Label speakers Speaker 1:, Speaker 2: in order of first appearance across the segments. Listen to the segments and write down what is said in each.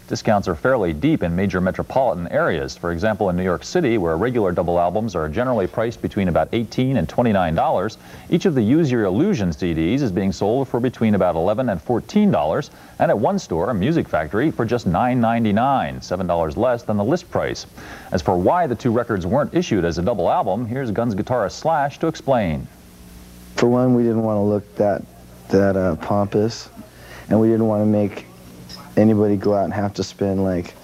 Speaker 1: Discounts are fairly deep in major metropolitan areas. For example, in New York City, where regular double albums are generally priced between about $18 and $29, each of the Use Your Illusion CDs is being sold for between about $11 and $14, and at one store, a Music Factory, for just $9.99, $7 less than the list price. As for why the two records weren't issued as a double album, here's Guns guitarist Slash to explain.
Speaker 2: For one, we didn't want to look that pompous, and we didn't want to make anybody go out and have to spend, like,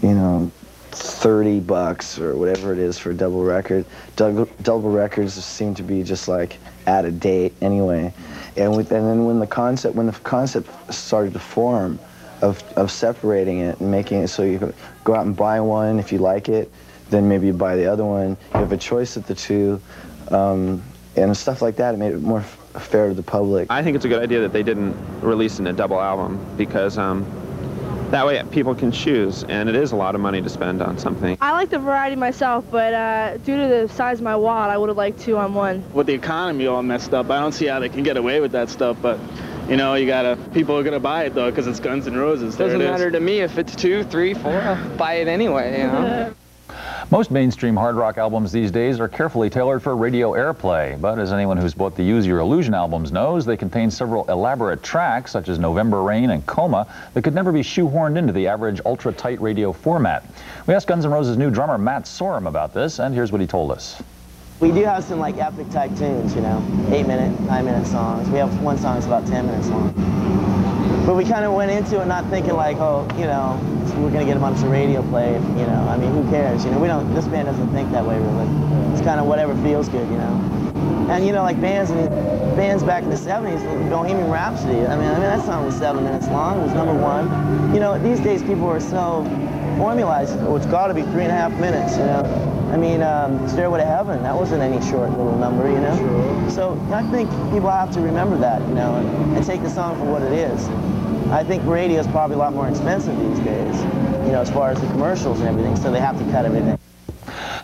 Speaker 2: you know, $30 or whatever it is for a double record. Double records seem to be just like out of date anyway. And then when the concept started to form of separating it and making it so you could go out and buy one if you like it, then maybe you buy the other one. You have a choice of the two, and stuff like that. It made it more fair to the public.
Speaker 3: I think it's a good idea that they didn't release it in a double album, because that way people can choose, and it is a lot of money to spend on something.
Speaker 4: I like the variety myself, but due to the size of my wallet, I would have liked 2 on 1.
Speaker 5: With the economy all messed up, I don't see how they can get away with that stuff, but you know, people are gonna buy it though, because it's Guns N' Roses.
Speaker 6: Doesn't matter to me if it's 2, 3, 4, I'll buy it anyway, you know.
Speaker 1: Most mainstream hard rock albums these days are carefully tailored for radio airplay, but as anyone who's bought the Use Your Illusion albums knows, they contain several elaborate tracks, such as November Rain and Coma, that could never be shoehorned into the average ultra-tight radio format. We asked Guns N' Roses' new drummer Matt SORUM about this, and here's what he told us.
Speaker 7: We do have some like epic type tunes, you know, 8-minute, 9-minute songs. We have one song that's about 10 minutes long. But we kind of went into it not thinking like, oh, you know, we're going to get a bunch of radio play, you know. I mean, who cares? You know, this band doesn't think that way, really. It's kind of whatever feels good, you know. And, you know, like bands back in the 70s, Bohemian Rhapsody, I mean, that song was 7 minutes long. It was #1. You know, these days people are so formalized. Oh, it's got to be 3.5 minutes, you know. I mean, Stairway to Heaven, that wasn't any short little number, you know. Sure. So I think people have to remember that, you know, and take the song for what it is. I think radio is probably a lot more expensive these days, you know, as far as the commercials and everything, so they have to cut everything.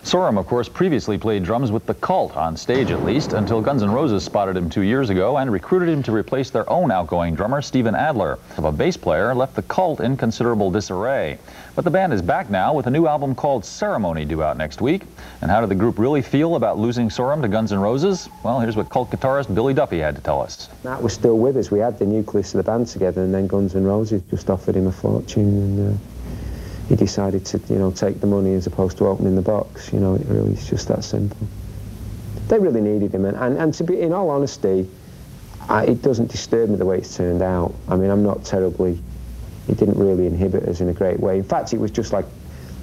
Speaker 1: SORUM, of course, previously played drums with The Cult, on stage at least, until Guns N' Roses spotted him 2 years ago and recruited him to replace their own outgoing drummer, Steven Adler. A bass player left The Cult in considerable disarray. But the band is back now with a new album called Ceremony due out next week. And how did the group really feel about losing SORUM to Guns N' Roses? Well, here's what Cult guitarist Billy Duffy had to tell us.
Speaker 8: Matt was still with us. We had the nucleus of the band together, and then Guns N' Roses just offered him a fortune, and he decided to, you know, take the money as opposed to opening the box. You know, it really is just that simple. They really needed him, and to be, in all honesty, it doesn't disturb me the way it's turned out. I mean, I'm not terribly, it didn't really inhibit us in a great way. In fact, it was just like,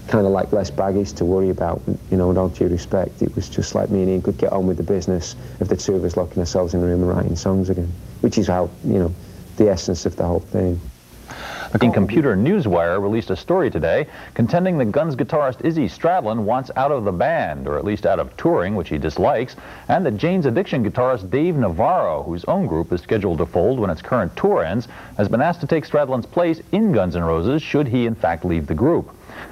Speaker 8: kind of like less baggage to worry about, you know, with all due respect. It was just like me and Ian could get on with the business of the two of us locking ourselves in the room and writing songs again, which is how, you know, the essence of the whole thing.
Speaker 1: Computer Newswire released a story today contending that Guns guitarist Izzy Stradlin wants out of the band, or at least out of touring, which he dislikes, and that Jane's Addiction guitarist Dave Navarro, whose own group is scheduled to fold when its current tour ends, has been asked to take Stradlin's place in Guns N' Roses should he in fact leave the group.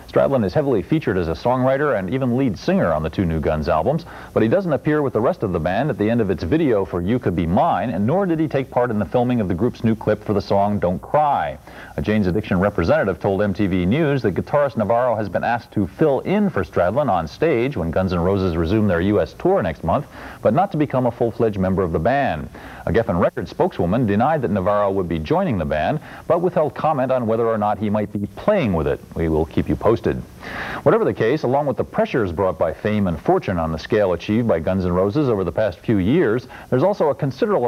Speaker 1: Stradlin is heavily featured as a songwriter and even lead singer on the 2 new Guns albums, but he doesn't appear with the rest of the band at the end of its video for You Could Be Mine, and nor did he take part in the filming of the group's new clip for the song Don't Cry. A Jane's Addiction representative told MTV News that guitarist Navarro has been asked to fill in for Stradlin on stage when Guns N' Roses resume their U.S. tour next month, but not to become a full-fledged member of the band. A Geffen Records spokeswoman denied that Navarro would be joining the band, but withheld comment on whether or not he might be playing with it. We will keep you posted. Whatever the case, along with the pressures brought by fame and fortune on the scale achieved by Guns N' Roses over the past few years, there's also a considerable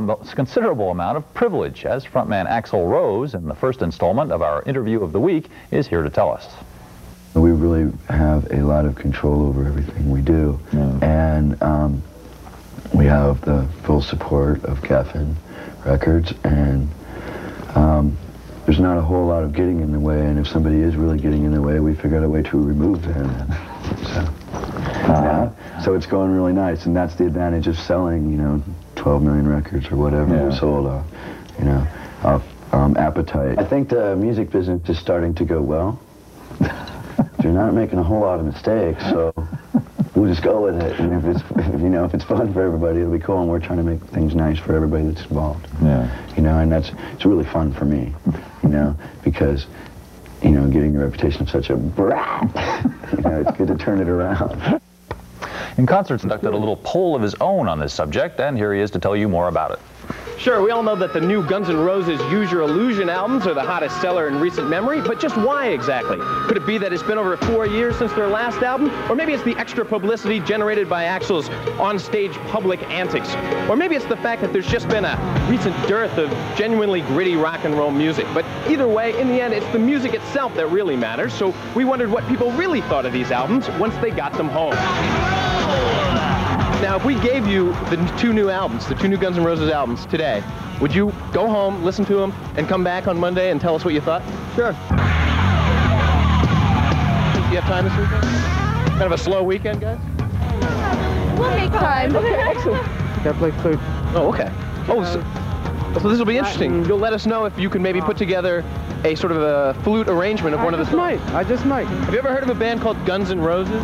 Speaker 1: amount of privilege, as frontman Axl Rose, in the first installment of our interview of the week, is here to tell us.
Speaker 9: We really have a lot of control over everything we do, and we have the full support of Geffen Records, and there's not a whole lot of getting in the way, and if somebody is really getting in the way, we figure out a way to remove them. So it's going really nice, and that's the advantage of selling, you know, 12 million records or whatever we sold, you know, off Appetite. I think the music business is starting to go well. You're not making a whole lot of mistakes, so we'll just go with it. And if it's fun for everybody, it'll be cool. And we're trying to make things nice for everybody that's involved. Yeah. You know, and it's really fun for me. You know, because you know, getting the reputation of such a brat. You know, it's good to turn it around.
Speaker 1: In concert, conducted a little poll of his own on this subject, and here he is to tell you more about it.
Speaker 10: Sure, we all know that the new Guns N' Roses Use Your Illusion albums are the hottest seller in recent memory, but just why exactly? Could it be that it's been over 4 years since their last album? Or maybe it's the extra publicity generated by Axl's on-stage public antics? Or maybe it's the fact that there's just been a recent dearth of genuinely gritty rock and roll music. But either way, in the end, it's the music itself that really matters, so we wondered what people really thought of these albums once they got them home. Now, if we gave you the two new albums, the two new Guns N' Roses albums today, would you go home, listen to them, and come back on Monday and tell us what you thought? Sure. Do you have time this weekend? Kind of a slow weekend, guys?
Speaker 4: We'll make time.
Speaker 10: Okay, excellent. Gotta play flute. Oh, okay. Oh, so this will be interesting. You'll let us know if you can maybe put together a sort of a flute arrangement of one of the songs. I just might. Have you ever heard of a band called Guns N' Roses?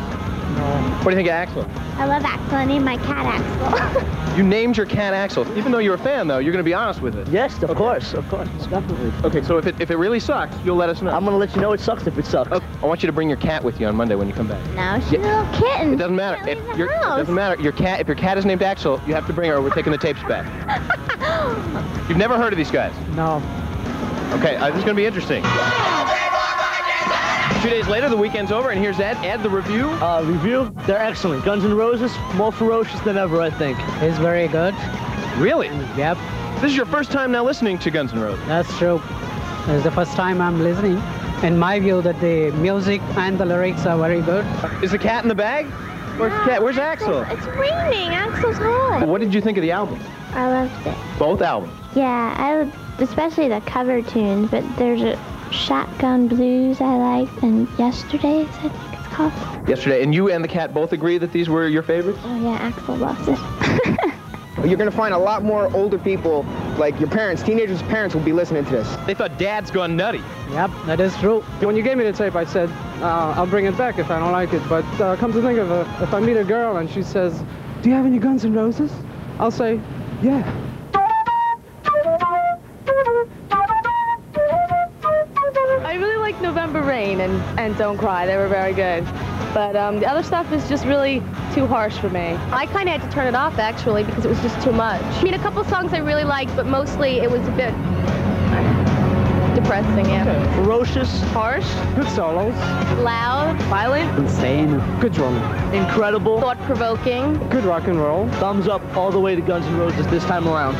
Speaker 10: No. What do you think of Axl?
Speaker 11: I love Axl. I named my cat Axl.
Speaker 10: You named your cat Axl. Even though you're a fan, though, you're going to be honest with it.
Speaker 12: Yes, of course, definitely.
Speaker 10: Okay, so if it really sucks, you'll let us know.
Speaker 12: I'm going to let you know it sucks if it sucks.
Speaker 10: Okay. I want you to bring your cat with you on Monday when you come back.
Speaker 11: No, she's a little kitten.
Speaker 10: It doesn't matter. It doesn't matter. If your cat is named Axl, you have to bring her. We're taking the tapes back. You've never heard of these guys?
Speaker 12: No.
Speaker 10: Okay, this is going to be interesting. 2 days later, the weekend's over, and here's Ed. Ed, the review.
Speaker 12: Review? They're excellent. Guns N' Roses, more ferocious than ever, I think.
Speaker 13: It's very good.
Speaker 10: Really?
Speaker 13: Yep.
Speaker 10: This is your first time now listening to Guns N' Roses.
Speaker 13: That's true. It's the first time I'm listening. In my view, that the music and the lyrics are very good.
Speaker 10: Is the cat in the bag? Where's the cat? Where's Axl?
Speaker 11: It's raining. Axl's home.
Speaker 10: What did you think of the album?
Speaker 11: I loved it.
Speaker 10: Both albums?
Speaker 11: Yeah, I would, especially the cover tunes, but there's a Shotgun Blues I liked, and Yesterdays, I think it's called.
Speaker 10: Yesterday, and you and the cat both agree that these were your favorites?
Speaker 11: Oh yeah, Axl loves it.
Speaker 14: You're going to find a lot more older people, like your parents, teenagers' parents will be listening to this.
Speaker 10: They thought Dad's gone nutty.
Speaker 13: Yep, that is true.
Speaker 15: When you gave me the tape, I said, I'll bring it back if I don't like it. But come to think of it, if I meet a girl and she says, do you have any Guns N' Roses? I'll say, yeah.
Speaker 4: I really like November Rain and Don't Cry. They were very good. But the other stuff is just really too harsh for me. I kind of had to turn it off, actually, because it was just too much. I mean, a couple songs I really liked, but mostly it was a bit depressing, yeah.
Speaker 12: Okay. Ferocious.
Speaker 4: Harsh.
Speaker 15: Good solos.
Speaker 4: Loud. Violent.
Speaker 13: Insane.
Speaker 15: Good drumming.
Speaker 12: Incredible.
Speaker 4: Thought-provoking.
Speaker 15: Good rock and roll.
Speaker 12: Thumbs up all the way to Guns N' Roses this time around.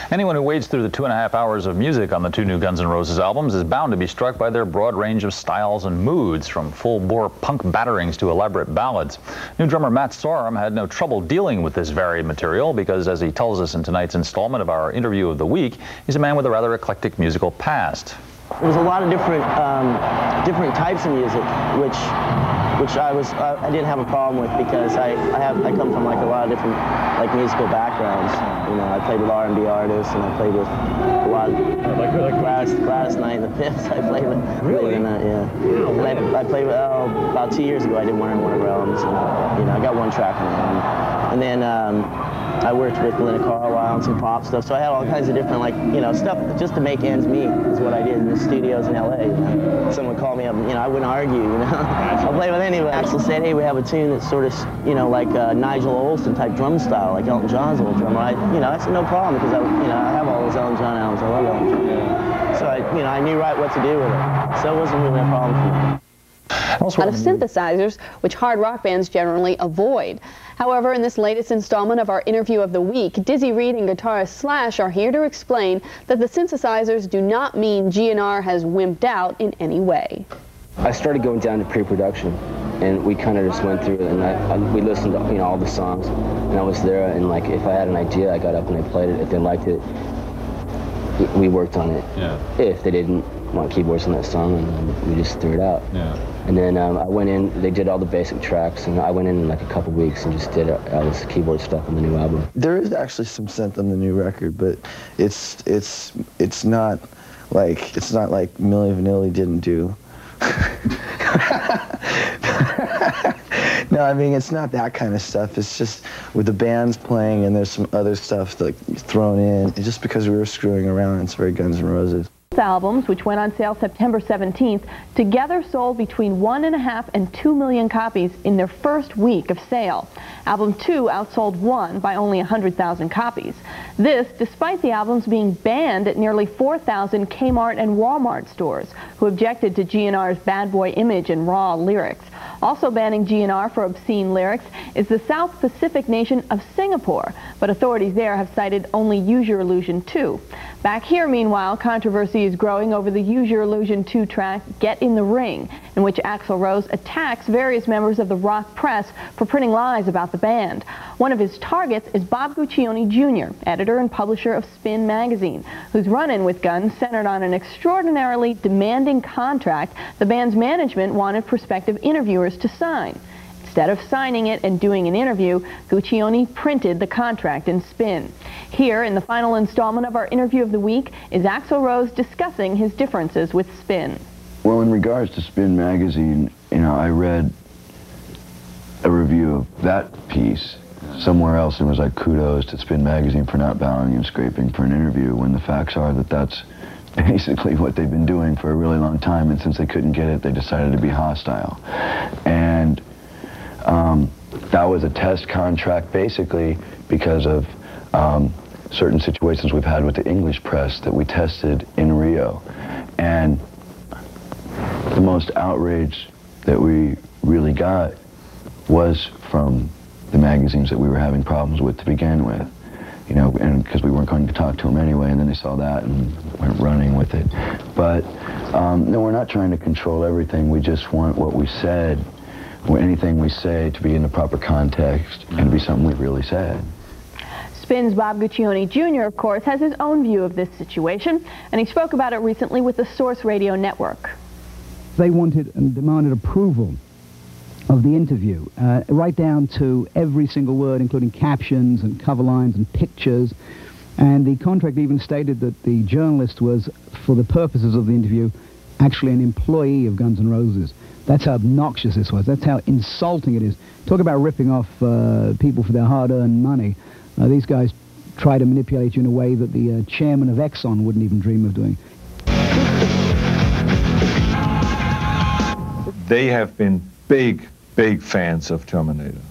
Speaker 1: Anyone who wades through the 2.5 hours of music on the two new Guns N' Roses albums is bound to be struck by their broad range of styles and moods, from full-bore punk batterings to elaborate ballads. New drummer Matt SORUM had no trouble dealing with this varied material because, as he tells us in tonight's installment of our Interview of the Week, he's a man with a rather eclectic musical past.
Speaker 7: There was a lot of different types of music, which I didn't have a problem with, because I come from like a lot of different like musical backgrounds. You know, I played with R&B artists, and I played with a lot of Gladys Knight and the Pips. I played with in that, yeah. And I played with about 2 years ago. I did one of our albums, and you know, I got one track on the album. And then I worked with Linda Carlisle on some pop stuff, so I had all kinds of different, like, you know, stuff just to make ends meet is what I did in the studios in LA. You know? Someone called me up, you know, I wouldn't argue, you know. I'll play with anybody. Axl said, hey, we have a tune that's sort of, you know, like Nigel Olsson type drum style, like Elton John's old drummer. I said no problem, because I have all those Elton John albums. I love Elton John. Yeah. So I knew right what to do with it. So it wasn't really a problem for me.
Speaker 16: A lot of synthesizers, which hard rock bands generally avoid. However, in this latest installment of our Interview of the Week, Dizzy Reed and guitarist Slash are here to explain that the synthesizers do not mean GNR has wimped out in any way.
Speaker 17: I started going down to pre-production, and we kind of just went through it, and we listened to, you know, all the songs, and I was there, and like if I had an idea, I got up and I played it. If they liked it, we worked on it. Yeah. If they didn't want keyboards on that song, and we just threw it out. Yeah. And then I went in, they did all the basic tracks, and I went in like a couple weeks and just did all this keyboard stuff on the new album.
Speaker 2: There is actually some synth on the new record, but it's not like Milli Vanilli didn't do. No, I mean, it's not that kind of stuff. It's just with the bands playing, and there's some other stuff like thrown in. It's just because we were screwing around. It's very Guns N' Roses.
Speaker 18: albums, which went on sale September 17th, together sold between 1.5 and 2 million copies in their first week of sale. Album 2 outsold 1 by only 100,000 copies. This despite the albums being banned at nearly 4,000 Kmart and Walmart stores, who objected to GNR's bad boy image and raw lyrics. Also banning GNR for obscene lyrics is the South Pacific nation of Singapore, but authorities there have cited only Use Your Illusion 2. Back here, meanwhile, controversy is growing over the Use Your Illusion 2 track, Get in the Ring, in which Axl Rose attacks various members of the rock press for printing lies about the band. One of his targets is Bob Guccione Jr., editor and publisher of Spin magazine, whose run-in with Guns centered on an extraordinarily demanding contract the band's management wanted prospective interviewers to sign. Instead of signing it and doing an interview, Guccione printed the contract in Spin. Here, in the final installment of our interview of the week, is Axl Rose discussing his differences with Spin.
Speaker 9: Well, in regards to Spin magazine, you know, I read a review of that piece somewhere else and was like, kudos to Spin magazine for not bowing and scraping for an interview, when the facts are that that's basically what they've been doing for a really long time, and since they couldn't get it, they decided to be hostile. And that was a test contract basically because of certain situations we've had with the English press that we tested in Rio. And the most outrage that we really got was from the magazines that we were having problems with to begin with. You know, and because we weren't going to talk to them anyway, and then they saw that and went running with it. But no, we're not trying to control everything. We just want what we said, or anything we say, to be in the proper context and to be something we really said.
Speaker 18: Spin's Bob Guccione Jr., of course, has his own view of this situation, and he spoke about it recently with the Source Radio Network.
Speaker 19: They wanted and demanded approval of the interview, right down to every single word, including captions and cover lines and pictures. And the contract even stated that the journalist was, for the purposes of the interview, actually an employee of Guns N' Roses. That's how obnoxious this was. That's how insulting it is. Talk about ripping off people for their hard-earned money. These guys try to manipulate you in a way that the chairman of Exxon wouldn't even dream of doing.
Speaker 20: They have been big fans of Terminator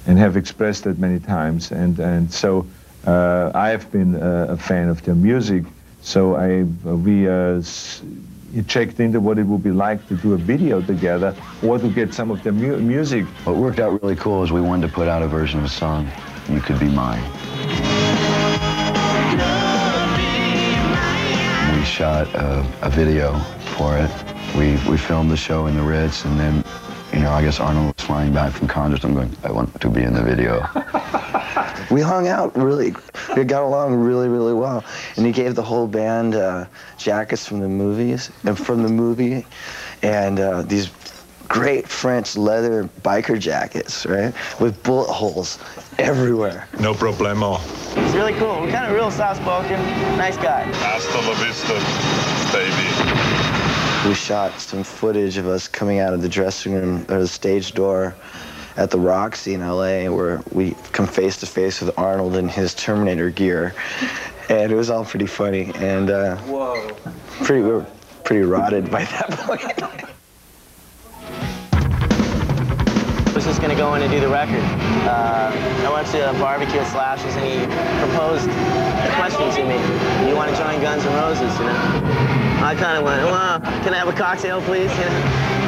Speaker 20: and have expressed that many times, and so I have been a fan of their music, so we checked into what it would be like to do a video together or to get some of their music.
Speaker 9: What worked out really cool is we wanted to put out a version of a song, You Could Be Mine. We shot a video for it. We filmed the show in the Ritz, and then, you know, I guess Arnold was flying back from Congress. I'm going, I want to be in the video.
Speaker 2: We hung out we got along really, really well. And he gave the whole band jackets from the movies, and these great French leather biker jackets, right? With bullet holes everywhere.
Speaker 21: No problemo.
Speaker 7: It's really cool. We're kind of real soft-spoken. Nice guy.
Speaker 21: Hasta la vista, baby.
Speaker 2: We shot some footage of us coming out of the dressing room, or the stage door at the Roxy in LA, where we come face to face with Arnold in his Terminator gear. And it was all pretty funny, and we were pretty rotted by that point.
Speaker 7: I was just going to go in and do the record. I went to a barbecue at Slash's, and he proposed a question to me. You want to join Guns N' Roses, you know? I kind of went, well, can I have a cocktail, please? You know?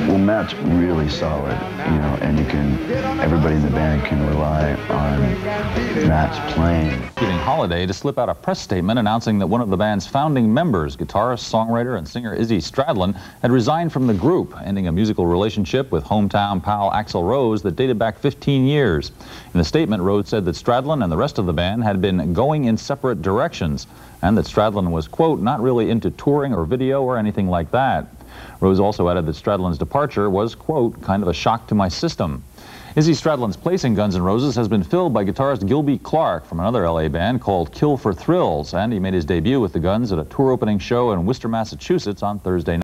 Speaker 9: Well, Matt's really solid, you know, and everybody in the band can rely on Matt's playing.
Speaker 1: Giving Holiday to slip out a press statement announcing that one of the band's founding members, guitarist, songwriter, and singer Izzy Stradlin, had resigned from the group, ending a musical relationship with hometown pal Axl Rose that dated back 15 years. In the statement, Rose said that Stradlin and the rest of the band had been going in separate directions, and that Stradlin was, quote, not really into touring or video or anything like that. Rose also added that Stradlin's departure was, quote, kind of a shock to my system. Izzy Stradlin's place in Guns N' Roses has been filled by guitarist Gilby Clarke from another LA band called Kill for Thrills, and he made his debut with the Guns at a tour opening show in Worcester, Massachusetts on Thursday night.